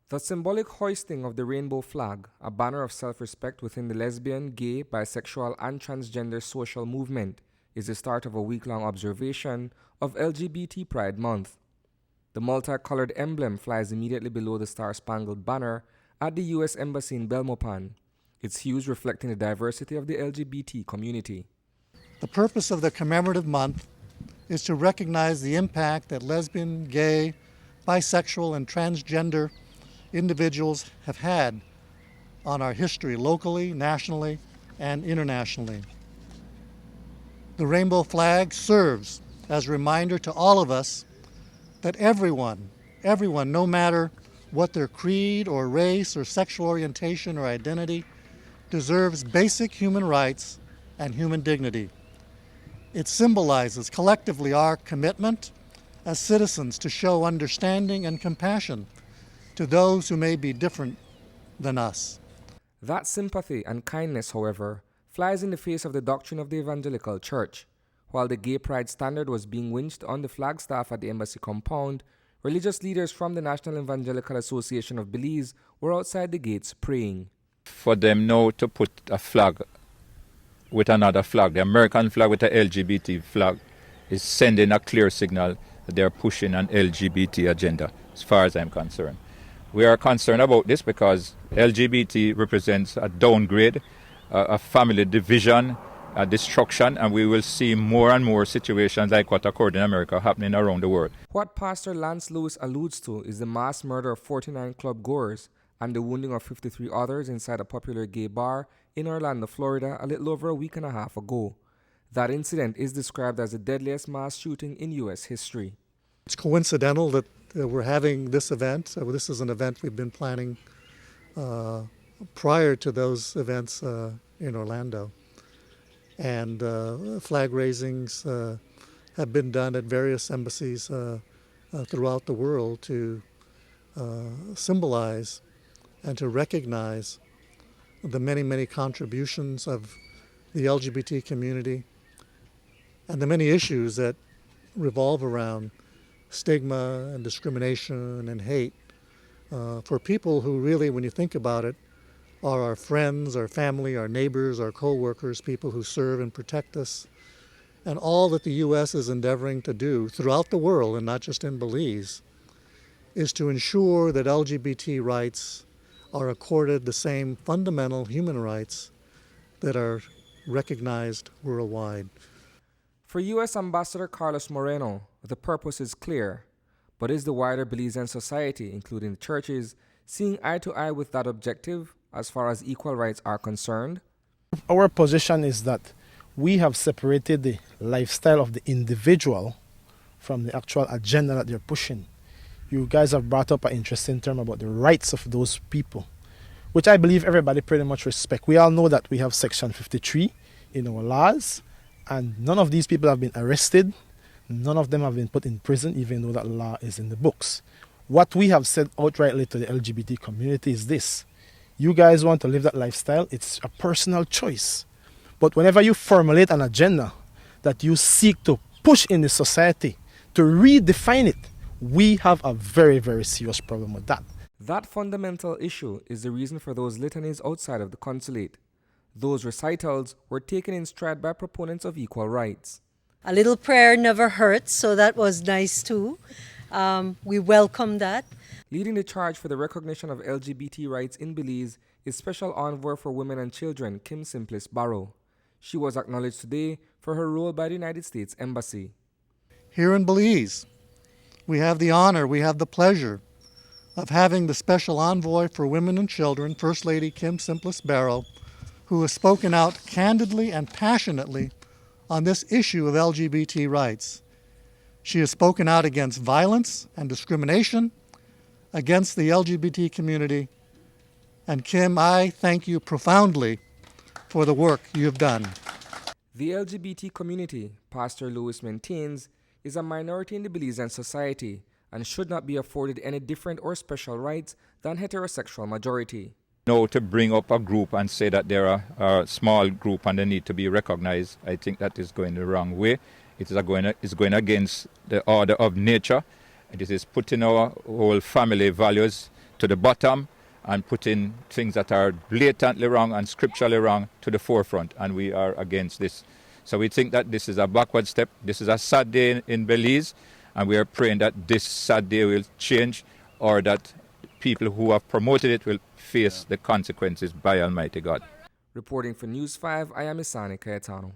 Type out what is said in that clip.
The symbolic hoisting of the rainbow flag, a banner of self-respect within the lesbian, gay, bisexual, and transgender social movement, is the start of a week-long observation of LGBT Pride Month. The multicolored emblem flies immediately below the Star-Spangled Banner at the U.S. Embassy in Belmopan, its hues reflecting the diversity of the LGBT community. The purpose of the commemorative month is to recognize the impact that lesbian, gay, bisexual, and transgender individuals have had on our history locally, nationally, and internationally. The rainbow flag serves as a reminder to all of us that everyone, no matter what their creed or race or sexual orientation or identity, deserves basic human rights and human dignity. It symbolizes collectively our commitment as citizens to show understanding and compassion to those who may be different than us. That sympathy and kindness, however, flies in the face of the doctrine of the evangelical church. While the gay pride standard was being winched on the flagstaff at the embassy compound, religious leaders from the National Evangelical Association of Belize were outside the gates praying. For them now to put a flag with another flag, the American flag with the LGBT flag, is sending a clear signal that they're pushing an LGBT agenda, as far as I'm concerned. We are concerned about this because LGBT represents a downgrade, a family division, a destruction, and we will see more and more situations like what occurred in America happening around the world. What Pastor Lance Lewis alludes to is the mass murder of 49 club goers and the wounding of 53 others inside a popular gay bar in Orlando, Florida, a little over a week and a half ago. That incident is described as the deadliest mass shooting in U.S. history. It's coincidental that we're having this event. This is an event we've been planning prior to those events in Orlando. And flag raisings have been done at various embassies throughout the world to symbolize and to recognize the many, many contributions of the LGBT community and the many issues that revolve around stigma and discrimination and hate for people who really, when you think about it, are our friends, our family, our neighbors, our co-workers, people who serve and protect us. And all that the U.S. is endeavoring to do throughout the world, and not just in Belize, is to ensure that LGBT rights are accorded the same fundamental human rights that are recognized worldwide. For U.S. Ambassador Carlos Moreno, the purpose is clear, but is the wider Belizean society, including the churches, seeing eye to eye with that objective as far as equal rights are concerned? Our position is that we have separated the lifestyle of the individual from the actual agenda that they're pushing. You guys have brought up an interesting term about the rights of those people, which I believe everybody pretty much respect. We all know that we have Section 53 in our laws, and none of these people have been arrested. None of them have been put in prison, even though that law is in the books. What we have said outrightly to the LGBT community is this: you guys want to live that lifestyle, it's a personal choice. But whenever you formulate an agenda that you seek to push in the society, to redefine it, we have a very, very serious problem with that. That fundamental issue is the reason for those litanies outside of the consulate. Those recitals were taken in stride by proponents of equal rights. A little prayer never hurts, so that was nice too. We welcome that. Leading the charge for the recognition of LGBT rights in Belize is Special Envoy for Women and Children, Kim Simplice Barrow. She was acknowledged today for her role by the United States Embassy. Here in Belize, we have the honor, we have the pleasure of having the Special Envoy for Women and Children, First Lady Kim Simplice Barrow, who has spoken out candidly and passionately on this issue of LGBT rights. She has spoken out against violence and discrimination against the LGBT community. And Kim, I thank you profoundly for the work you have done. The LGBT community, Pastor Lewis maintains, is a minority in the Belizean society and should not be afforded any different or special rights than heterosexual majority. No, to bring up a group and say that they're a small group and they need to be recognized, I think that is going the wrong way. It's going against the order of nature. It is putting our whole family values to the bottom and putting things that are blatantly wrong and scripturally wrong to the forefront, and we are against this. So we think that this is a backward step. This is a sad day in Belize, and we are praying that this sad day will change, or that people who have promoted it will face the consequences by Almighty God. Reporting for News 5, I am Isani Cayetano.